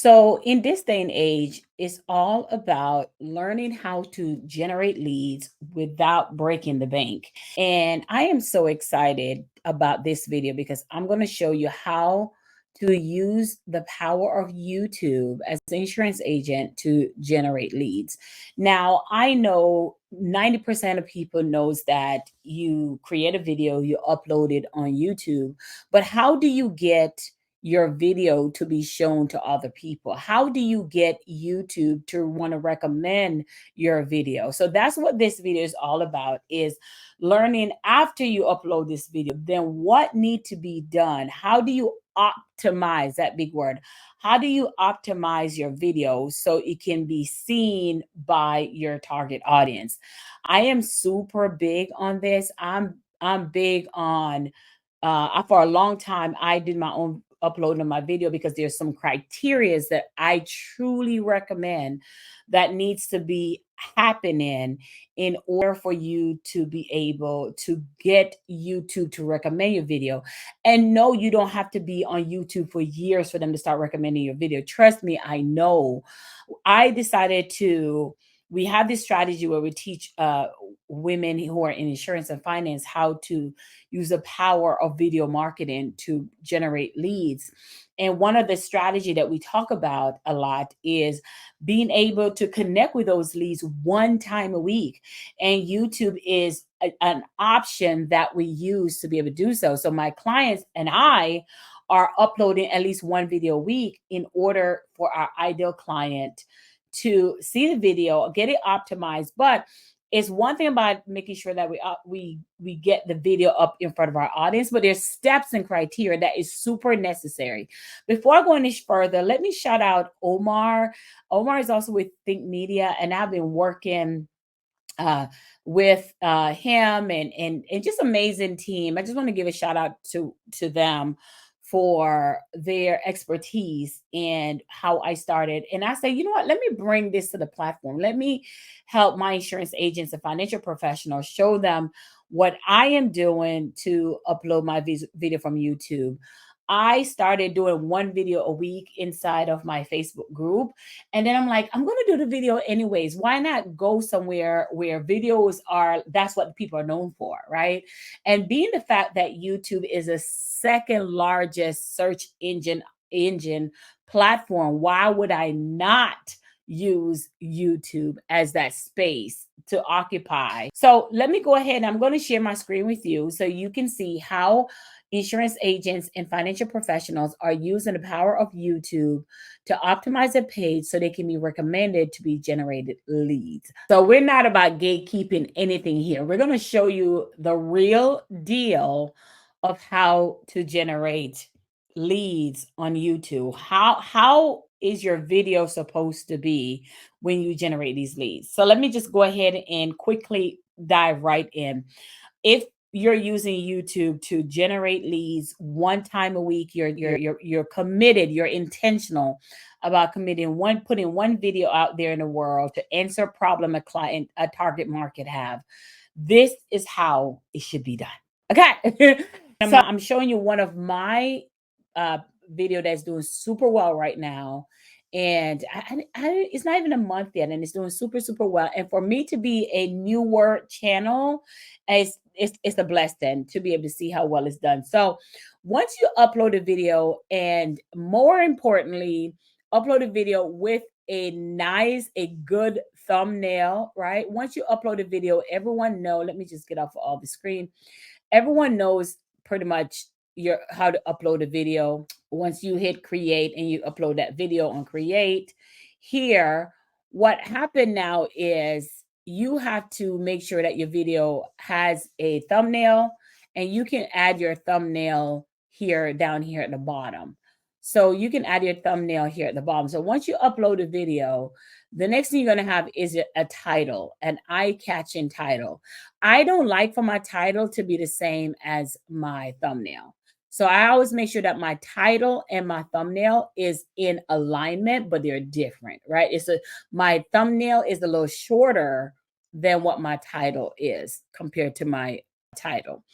So, in this day and age, it's all about learning how to generate leads without breaking the bank. And I am so excited about this video because I'm going to show you how to use the power of YouTube as an insurance agent to generate leads. Now, I know 90% of people knows that you create a video, you upload it on YouTube, but how do you get your video to be shown to other people? How do you get YouTube to want to recommend your video? So that's what this video is all about, is learning after you upload this video, then what need to be done? How do you optimize, that big word? How do you optimize your video so it can be seen by your target audience? I am super big on this. I'm big on for a long time, I did my own uploading of my video because there's some criterias that I truly recommend that needs to be happening in order for you to be able to get YouTube to recommend your video. And no, you don't have to be on YouTube for years for them to start recommending your video. Trust me, I know. I decided to we have this strategy where we teach women who are in insurance and finance how to use the power of video marketing to generate leads. And one of the strategy that we talk about a lot is being able to connect with those leads one time a week. And YouTube is an option that we use to be able to do so. So my clients and I are uploading at least one video a week in order for our ideal client to see the video, get it optimized. But it's one thing about making sure that we get the video up in front of our audience, but there's steps and criteria that is super necessary. Before I go any further, let me shout out Omar. Omar is also with Think Media, and I've been working with him and just amazing team. I just want to give a shout out to them for their expertise and how I started. And I say, you know what, let me bring this to the platform. Let me help my insurance agents and financial professionals, show them what I am doing to upload my video from YouTube. I started doing one video a week inside of my Facebook group. And then I'm like, I'm going to do the video anyways. Why not go somewhere where videos are, that's what people are known for, right? And being the fact that YouTube is a second largest search engine platform, why would I not use YouTube as that space to occupy? So let me go ahead and I'm going to share my screen with you so you can see how insurance agents and financial professionals are using the power of YouTube to optimize a page so they can be recommended to be generated leads. So we're not about gatekeeping anything here. We're going to show you the real deal of how to generate leads on YouTube. How is your video supposed to be when you generate these leads? So let me just go ahead and quickly dive right in. If you're using YouTube to generate leads one time a week, you're committed, you're intentional about putting one video out there in the world to answer a problem a target market have. This is how it should be done. Okay. So I'm showing you one of my video that's doing super well right now. And it's not even a month yet, and it's doing super well. And for me to be a newer channel, it's a blessing to be able to see how well it's done. So once you upload a video, and more importantly, upload a video with a good thumbnail, right? Once you upload a video, everyone know, let me just get off all the screen. Everyone knows pretty much how to upload a video. Once you hit create and you upload that video on create, here, what happened now is you have to make sure that your video has a thumbnail, and you can add your thumbnail down here at the bottom. So you can add your thumbnail here at the bottom. So once you upload a video, the next thing you're going to have is a title, an eye-catching title. I don't like for my title to be the same as my thumbnail. So I always make sure that my title and my thumbnail is in alignment, but they're different, right? My thumbnail is a little shorter than what my title is compared to my title.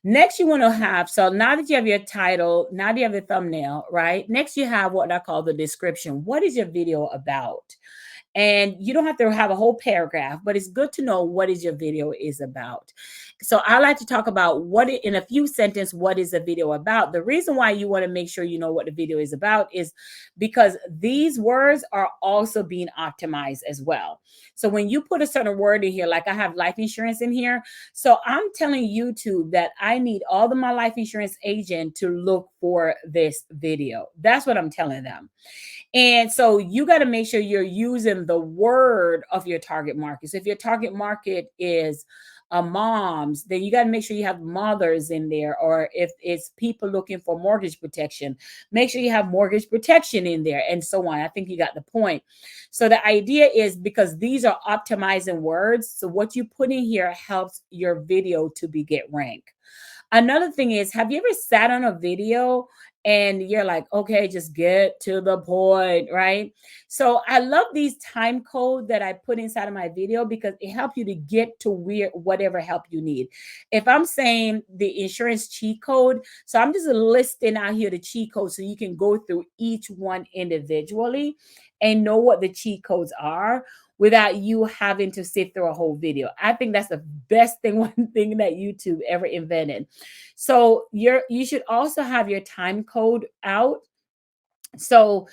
Next, you want to have, so now that you have your title, now that you have your thumbnail, right? Next, you have what I call the description. What is your video about? And you don't have to have a whole paragraph, but it's good to know what is your video is about. So I like to talk about in a few sentences, what is the video about? The reason why you want to make sure you know what the video is about is because these words are also being optimized as well. So when you put a certain word in here, like I have life insurance in here, so I'm telling YouTube that I need all of my life insurance agent to look for this video. That's what I'm telling them. And so you got to make sure you're using the word of your target market. So if your target market is moms, then you got to make sure you have mothers in there. Or if it's people looking for mortgage protection, make sure you have mortgage protection in there and so on. I think you got the point. So the idea is because these are optimizing words. So what you put in here helps your video to get ranked. Another thing is, have you ever sat on a video and you're like, okay, just get to the point, right? So I love these time code that I put inside of my video because it helps you to get to whatever help you need. If I'm saying the insurance cheat code, so I'm just listing out here the cheat code so you can go through each one individually and know what the cheat codes are without you having to sit through a whole video. I think that's the best thing, one thing that YouTube ever invented. So you should also have your time code out. So,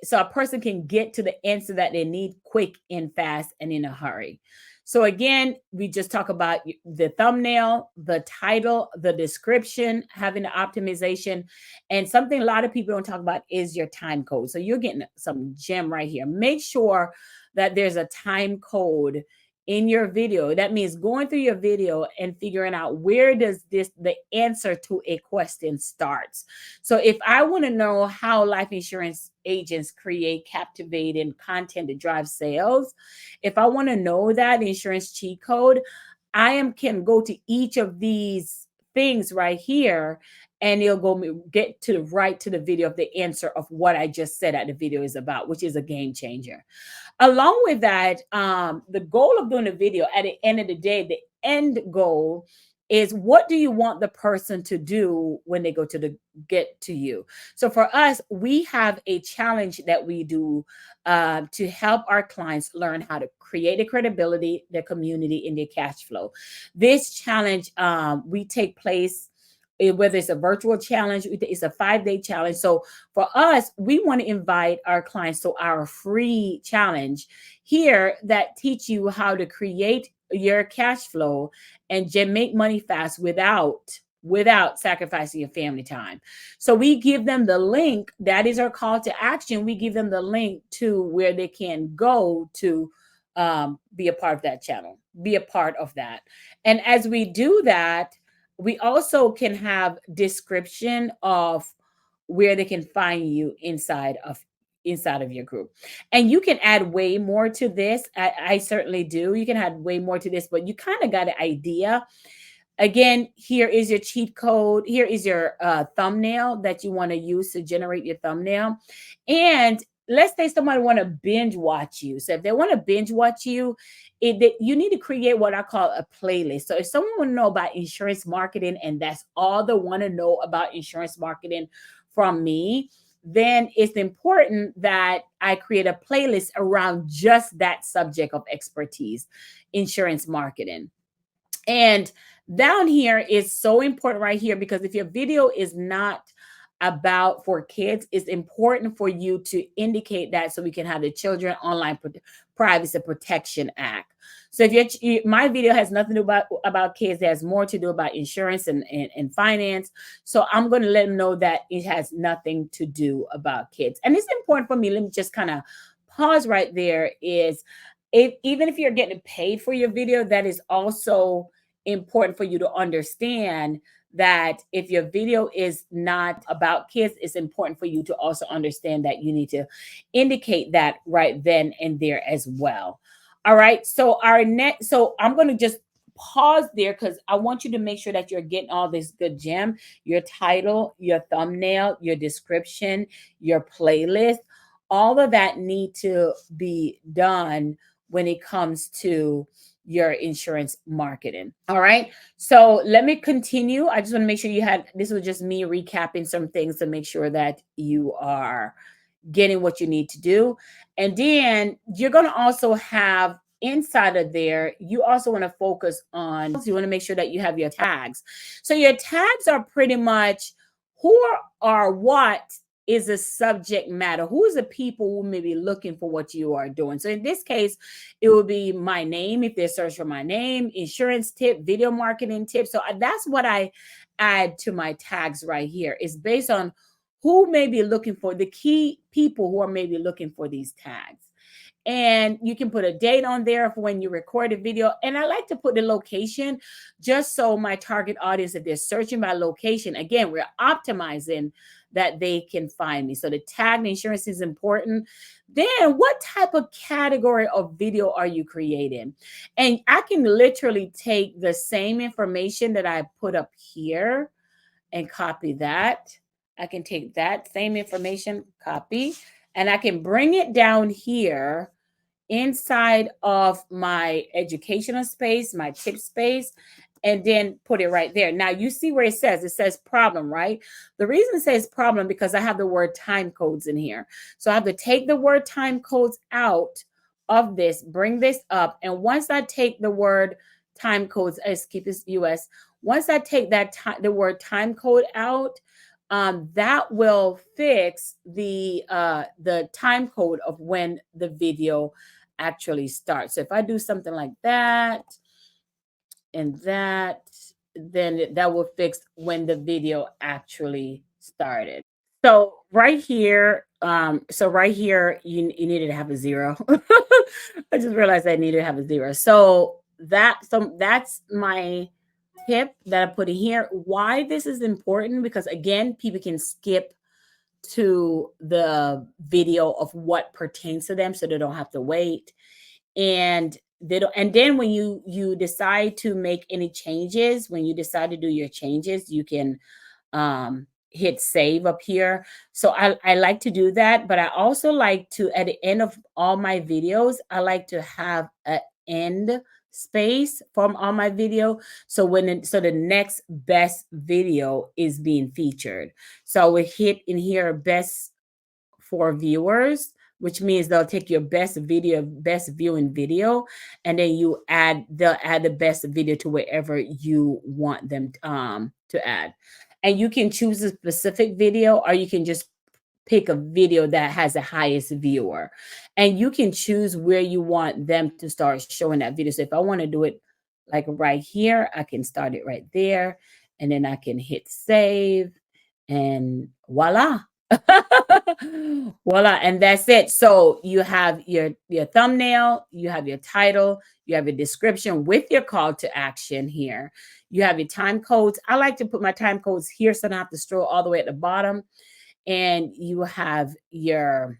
so a person can get to the answer that they need quick and fast and in a hurry. So again, we just talk about the thumbnail, the title, the description, having the optimization, and something a lot of people don't talk about is your time code. So you're getting some gem right here. Make sure that there's a time code in your video. That means going through your video and figuring out where does the answer to a question starts. So if I want to know how life insurance agents create captivating content to drive sales, if I want to know that insurance cheat code, can go to each of these things right here and it'll get to the video of the answer of what I just said that the video is about, which is a game changer. Along with that, the goal of doing a video at the end of the day, the end goal is what do you want the person to do when they get to you? So for us, we have a challenge that we do to help our clients learn how to create a credibility, their community, and their cash flow. This challenge, we take place whether it's a virtual challenge, it's a 5-day challenge. So for us, we want to invite our clients to our free challenge here that teach you how to create your cash flow and make money fast without sacrificing your family time. So we give them the link. That is our call to action. We give them the link to where they can go to be a part of that channel, be a part of that. And as we do that, we also can have description of where they can find you inside of your group. And you can add way more to this. I certainly do. You can add way more to this, but you kind of got an idea. Again, here is your cheat code. Here is your thumbnail that you want to use to generate your thumbnail. And let's say somebody want to binge watch you. So if they want to binge watch you, you need to create what I call a playlist. So if someone want to know about insurance marketing and that's all they want to know about insurance marketing from me, then it's important that I create a playlist around just that subject of expertise, insurance marketing. And down here is so important right here because if your video is not about for kids, it's important for you to indicate that so we can have the Children Online Privacy Protection Act. So if my video has nothing to do about kids, it has more to do about insurance and finance. So I'm going to let them know that it has nothing to do about kids. And it's important for me. Let me just kind of pause right there. Even if you're getting paid for your video, that is also important for you to understand that if your video is not about kids, it's important for you to also understand that you need to indicate that right then and there as well. All right. So I'm going to just pause there because I want you to make sure that you're getting all this good gem, your title, your thumbnail, your description, your playlist, all of that need to be done when it comes to your insurance marketing. All right. So let me continue. I just want to make sure this was just me recapping some things to make sure that you are getting what you need to do. And then you're going to also have inside of there, you also want to focus on, you want to make sure that you have your tags. So your tags are pretty much who are what is a subject matter. Who is the people who may be looking for what you are doing? So in this case, it will be my name if they search for my name, insurance tip, video marketing tips. So that's what I add to my tags right here. It's based on who may be looking for the key people who are maybe looking for these tags. And you can put a date on there for when you record a video. And I like to put the location just so my target audience, if they're searching by location, again, we're optimizing that they can find me. So the tag and insurance is important. Then what type of category of video are you creating? And I can literally take the same information that I put up here and copy that. I can take that same information, copy, and I can bring it down here inside of my educational space, my tip space, and then put it right there. Now you see where it says problem, right? The reason it says problem because I have the word time codes in here. So I have to take the word time codes out of this, bring this up. And once I take the word time codes, let's keep this US. Once I take the word time code out, that will fix the time code of when the video actually starts. So if I do something like that and that, then that will fix when the video actually started. So right here, you needed to have a zero. I just realized I needed to have a zero. So that's my tip that I put in here. Why this is important, because again, people can skip to the video of what pertains to them so they don't have to wait. And and then when you decide to make any changes, when you decide to do your changes, you can hit save up here. So I like to do that, but I also like to, at the end of all my videos, I like to have an end space from all my video. So so the next best video is being featured. So we hit in here best for viewers, which means they'll take your best video, best viewing video, and then they'll add the best video to wherever you want them to add. And you can choose a specific video, or you can just pick a video that has the highest viewer. And you can choose where you want them to start showing that video. So if I want to do it like right here, I can start it right there, and then I can hit save, and voila. Voila, and that's it. So you have your thumbnail, you have your title, you have a description with your call to action here. You have your time codes. I like to put my time codes here so I don't have to scroll all the way at the bottom. And you have you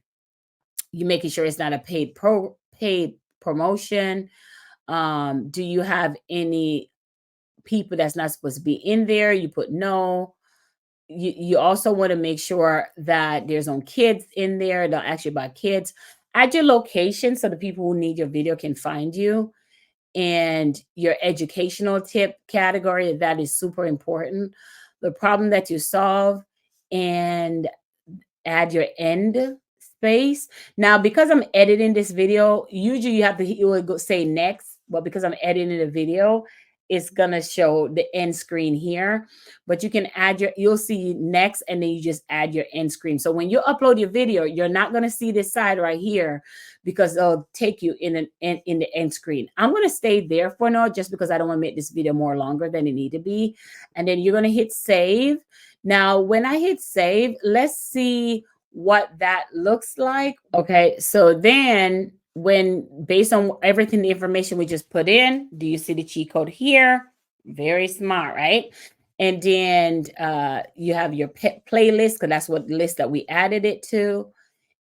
making sure it's not a paid promotion. Do you have any people that's not supposed to be in there? You put no. You also want to make sure that there's no kids in there. They'll ask you about kids. Add your location so the people who need your video can find you. And your educational tip category, that is super important. The problem that you solve, and add your end space. Now, because I'm editing this video, usually you will go say next, but because I'm editing the video, it's gonna show the end screen here. But you can you'll see next, and then you just add your end screen. So when you upload your video, you're not gonna see this side right here because it'll take you in the end screen. I'm gonna stay there for now just because I don't want to make this video more longer than it need to be. And then you're gonna hit save. Now, when I hit save, let's see what that looks like. Okay, so then based on everything, the information we just put in, do you see the cheat code here? Very smart, right? And then you have your playlist, because that's what list that we added it to.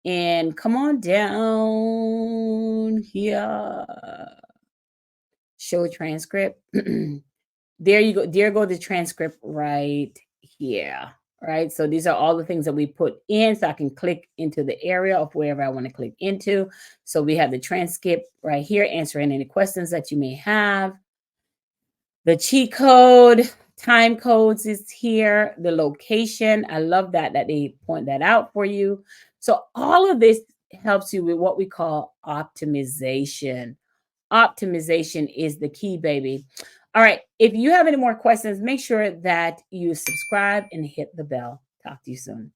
And come on down here. Show transcript. There you go. There go the transcript right here. right? So these are all the things that we put in, so I can click into the area of wherever I want to click into. So we have the transcript right here, answering any questions that you may have. The cheat code, time codes is here, the location. I love that they point that out for you. So all of this helps you with what we call optimization. Optimization is the key, baby. All right. If you have any more questions, make sure that you subscribe and hit the bell. Talk to you soon.